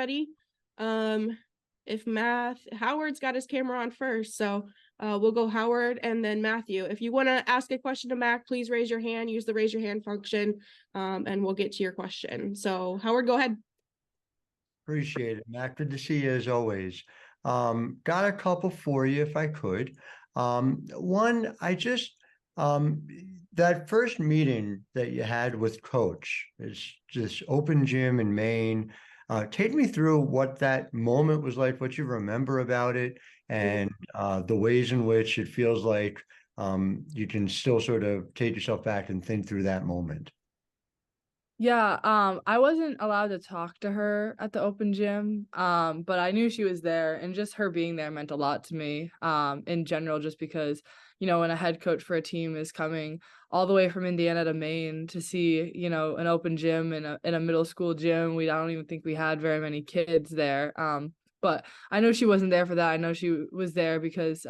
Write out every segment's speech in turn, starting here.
ready. If Howard's got his camera on first, so we'll go Howard and then Matthew. If you want to ask a question to Mac, please raise your hand, use the raise your hand function, and we'll get to your question. So Howard, go ahead. Appreciate it, Mac. Good to see you as always. Got a couple for you if I could. One, that first meeting that you had with Coach, it's just open gym in Maine. Take me through what that moment was like, what you remember about it, and the ways in which it feels like you can still sort of take yourself back and think through that moment. Yeah, I wasn't allowed to talk to her at the open gym, but I knew she was there, and just her being there meant a lot to me, in general, just because, when a head coach for a team is coming all the way from Indiana to Maine to see, an open gym in a middle school gym. I don't even think we had very many kids there. But I know she wasn't there for that. I know she was there because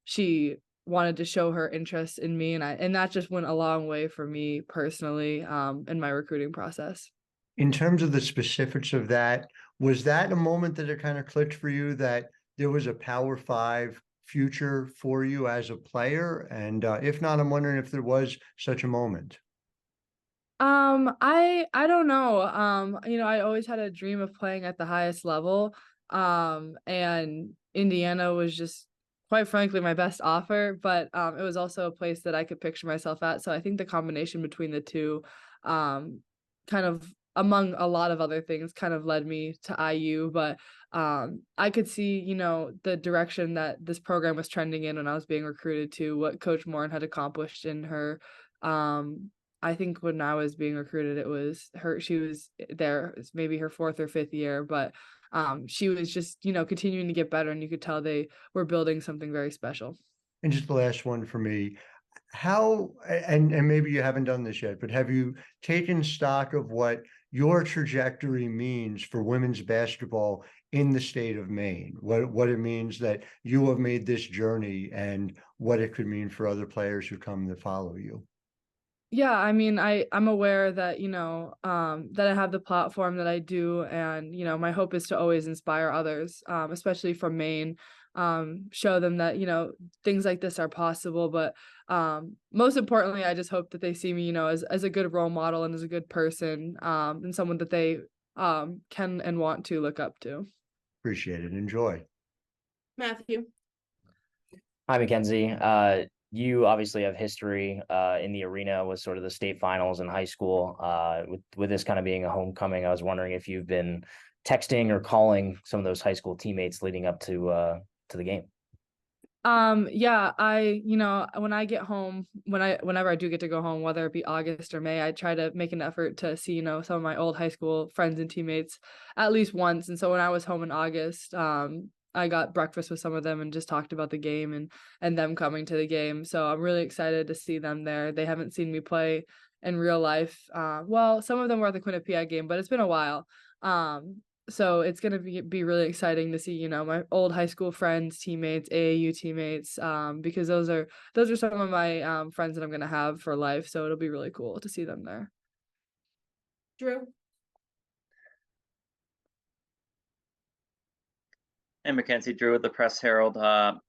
she wanted to show her interest in me, and that just went a long way for me personally in my recruiting process. In terms of the specifics of that, was that a moment that it kind of clicked for you that there was a Power Five future for you as a player? And if not, I'm wondering if there was such a moment. I don't know. I always had a dream of playing at the highest level. And Indiana was just, quite frankly, my best offer, but it was also a place that I could picture myself at. So I think the combination between the two, kind of, among a lot of other things, kind of led me to IU. But I could see, the direction that this program was trending in when I was being recruited, to what Coach Morin had accomplished in her. I think when I was being recruited, it was she was there, it's maybe her 4th or 5th year, but she was just, continuing to get better, and you could tell they were building something very special. And just the last one for me, how, and maybe you haven't done this yet, but have you taken stock of what your trajectory means for women's basketball in the state of Maine? What it means that you have made this journey, and what it could mean for other players who come to follow you? Yeah, I mean, I'm aware that, that I have the platform that I do, and, my hope is to always inspire others, especially from Maine, show them that, things like this are possible. But most importantly, I just hope that they see me, as a good role model and as a good person, and someone that they can and want to look up to. Appreciate it. Enjoy. Matthew. Hi, Mackenzie. You obviously have history in the arena with sort of the state finals in high school. With this kind of being a homecoming, I was wondering if you've been texting or calling some of those high school teammates leading up to the game. Yeah, when I get home, whenever I do get to go home, whether it be August or May, I try to make an effort to see, some of my old high school friends and teammates at least once. And so when I was home in August, I got breakfast with some of them and just talked about the game and them coming to the game. So I'm really excited to see them there. They haven't seen me play in real life. Well, some of them were at the Quinnipiac game, but it's been a while. So it's going to be really exciting to see, my old high school friends, teammates, AAU teammates, because those are some of my friends that I'm going to have for life. So it'll be really cool to see them there. Drew. And Mackenzie, Drew with the Press Herald. You're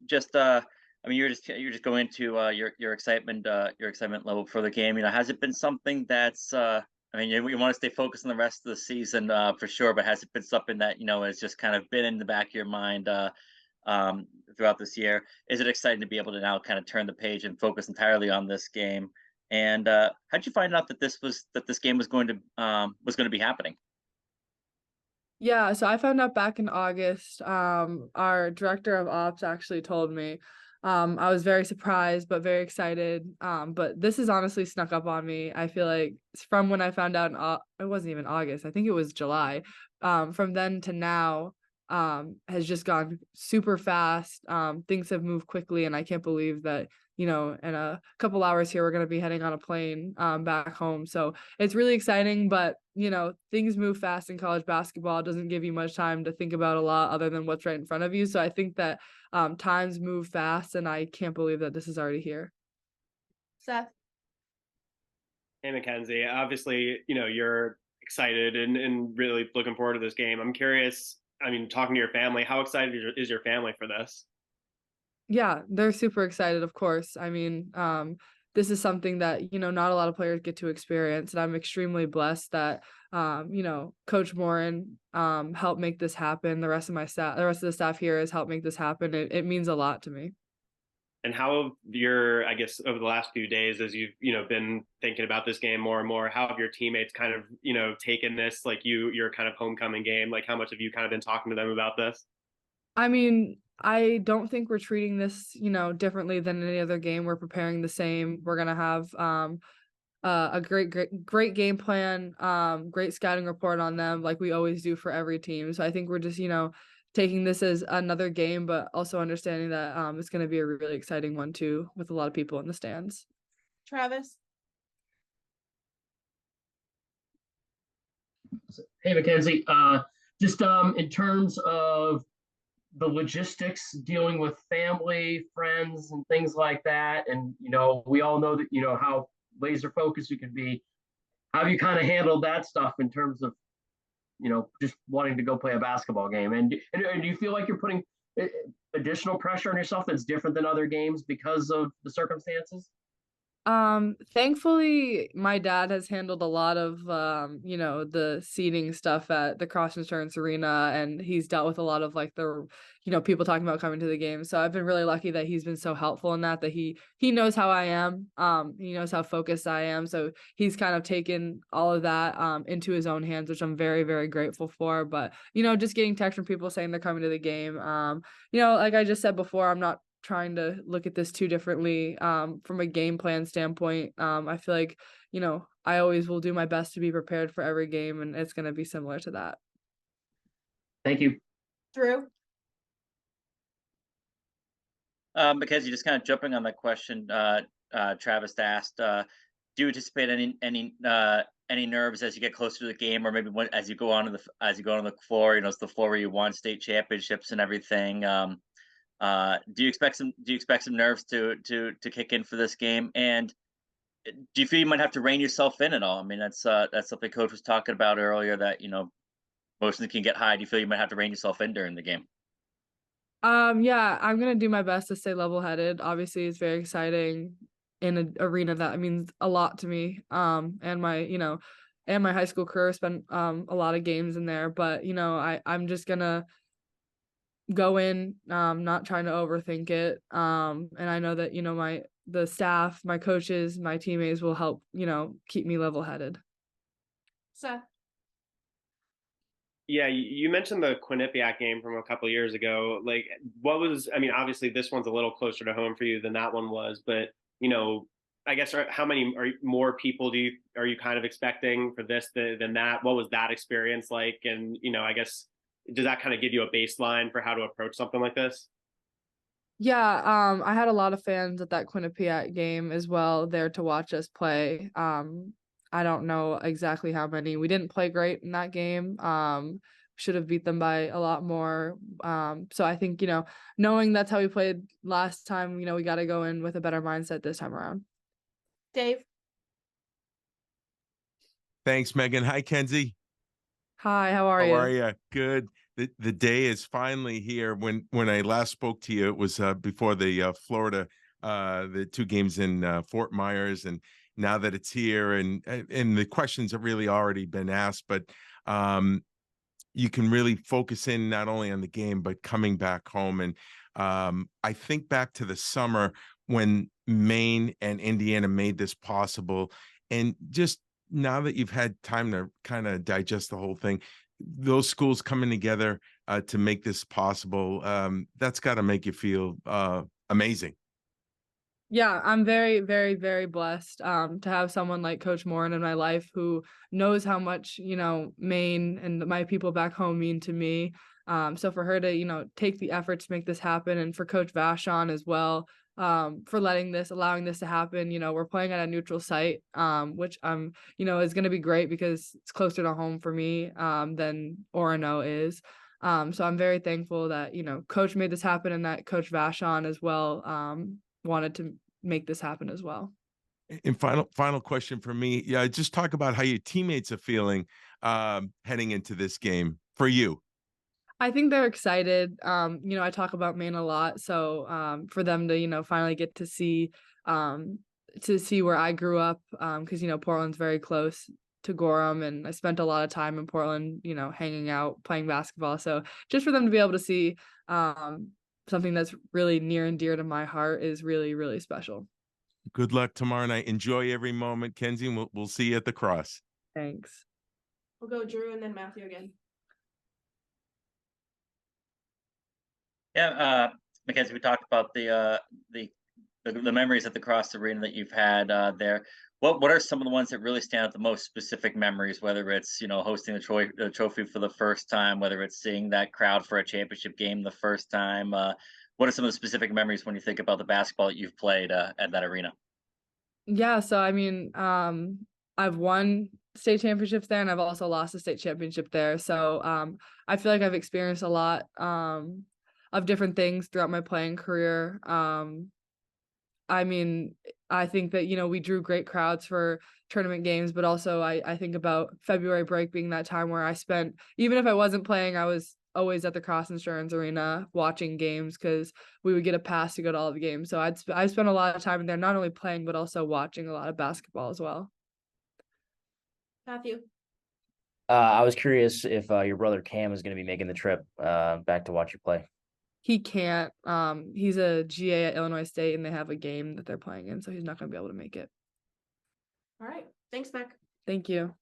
just going into your excitement level for the game. Has it been something that's you want to stay focused on the rest of the season for sure, but has it been something that has just kind of been in the back of your mind throughout this year? Is it exciting to be able to now kind of turn the page and focus entirely on this game? And how'd you find out that this game was going to be happening? Yeah, so I found out back in August. Our director of ops actually told me. I was very surprised, but very excited. But this has honestly snuck up on me. I feel like from when I found out, it wasn't even August. I think it was July. From then to now, has just gone super fast. Things have moved quickly, and I can't believe that, in a couple hours here, we're going to be heading on a plane back home. So it's really exciting, but, things move fast in college basketball. It doesn't give you much time to think about a lot other than what's right in front of you. So I think that times move fast, and I can't believe that this is already here. Seth. Hey, Mackenzie. Obviously, you're excited and really looking forward to this game. I'm curious, I mean, talking to your family, how excited is your family for this? Yeah, they're super excited, of course. I mean, this is something that, not a lot of players get to experience. And I'm extremely blessed that, Coach Morin helped make this happen. The rest of the staff here has helped make this happen. It means a lot to me. And how have I guess over the last few days, as you've, been thinking about this game more and more, how have your teammates kind of, taken this, like your kind of homecoming game? Like how much have you kind of been talking to them about this? I mean, I don't think we're treating this, differently than any other game. We're preparing the same. We're gonna have a great game plan, great scouting report on them, like we always do for every team. So I think we're just, taking this as another game, but also understanding that it's going to be a really exciting one too, with a lot of people in the stands. Travis? Hey, Mackenzie. Just in terms of the logistics, dealing with family, friends, and things like that, and we all know that how laser focused you can be. How have you kind of handled that stuff in terms of just wanting to go play a basketball game? And do you feel like you're putting additional pressure on yourself that's different than other games because of the circumstances? Thankfully my dad has handled a lot of the seating stuff at the Cross Insurance Arena, and he's dealt with a lot of like the people talking about coming to the game. So I've been really lucky that he's been so helpful in that he knows how I am. He knows how focused I am. So he's kind of taken all of that into his own hands, which I'm very, very grateful for. But just getting text from people saying they're coming to the game. Like I just said before, I'm not trying to look at this too differently from a game plan standpoint. I feel like I always will do my best to be prepared for every game, and it's going to be similar to that. Thank you. Drew? Mackenzie, just kind of jumping on that question Travis asked, do you anticipate any nerves as you get closer to the game, or maybe as you go on the floor? It's the floor where you won state championships and everything. Do you expect some nerves to kick in for this game? And do you feel you might have to rein yourself in at all? I mean, that's something Coach was talking about earlier, that emotions can get high. Do you feel you might have to rein yourself in during the game? Yeah, I'm gonna do my best to stay level-headed. Obviously, it's very exciting in an arena that means a lot to me. And my high school career spent a lot of games in there. But I'm just gonna go in, not trying to overthink it. And I know that the staff, my coaches, my teammates will help keep me level-headed. Seth? Yeah, you mentioned the Quinnipiac game from a couple of years ago. Like, I mean, obviously this one's a little closer to home for you than that one was, but I guess how many more people are you kind of expecting for this than that? What was that experience like? And I guess, does that kind of give you a baseline for how to approach something like this? Yeah, I had a lot of fans at that Quinnipiac game as well there to watch us play. I don't know exactly how many. We didn't play great in that game. Should have beat them by a lot more. So I think, knowing that's how we played last time, we got to go in with a better mindset this time around. Dave? Thanks, Megan. Hi, Kenzie. Hi, how are you? How are you? Good. The day is finally here. When I last spoke to you, it was before the Florida, the 2 games in Fort Myers, and now that it's here, and the questions have really already been asked, but you can really focus in not only on the game but coming back home. And I think back to the summer when Maine and Indiana made this possible, and just now that you've had time to kind of digest the whole thing, those schools coming together to make this possible, that's got to make you feel amazing. Yeah, I'm very, very, very blessed to have someone like Coach Morin in my life who knows how much, Maine and my people back home mean to me. So for her to, take the effort to make this happen, and for Coach Vashon as well, for allowing this to happen. We're playing at a neutral site, which is going to be great because it's closer to home for me than Orono is. So I'm very thankful that, Coach made this happen, and that Coach Vashon as well wanted to make this happen as well. And final question for me. Yeah, just talk about how your teammates are feeling heading into this game for you. I think they're excited. I talk about Maine a lot, so for them to, finally get to see where I grew up, because Portland's very close to Gorham, and I spent a lot of time in Portland, hanging out, playing basketball. So just for them to be able to see something that's really near and dear to my heart is really, really special. Good luck tomorrow night. Enjoy every moment, Kenzie, and we'll see you at the cross. Thanks. We'll go Drew and then Matthew again. Yeah, Mackenzie, we talked about the memories at the Cross Arena that you've had there. What are some of the ones that really stand out, the most specific memories, whether it's, hosting the trophy for the first time, whether it's seeing that crowd for a championship game the first time? What are some of the specific memories when you think about the basketball that you've played at that arena? Yeah, so I mean, I've won state championships there, and I've also lost a state championship there. So I feel like I've experienced a lot of different things throughout my playing career. I mean, I think that, we drew great crowds for tournament games, but also I think about February break being that time where I spent, even if I wasn't playing, I was always at the Cross Insurance Arena watching games because we would get a pass to go to all the games. So I spent a lot of time there, not only playing, but also watching a lot of basketball as well. Matthew. I was curious if your brother Cam is going to be making the trip back to watch you play. He can't. He's a GA at Illinois State, and they have a game that they're playing in, so he's not going to be able to make it. All right. Thanks, Mac. Thank you.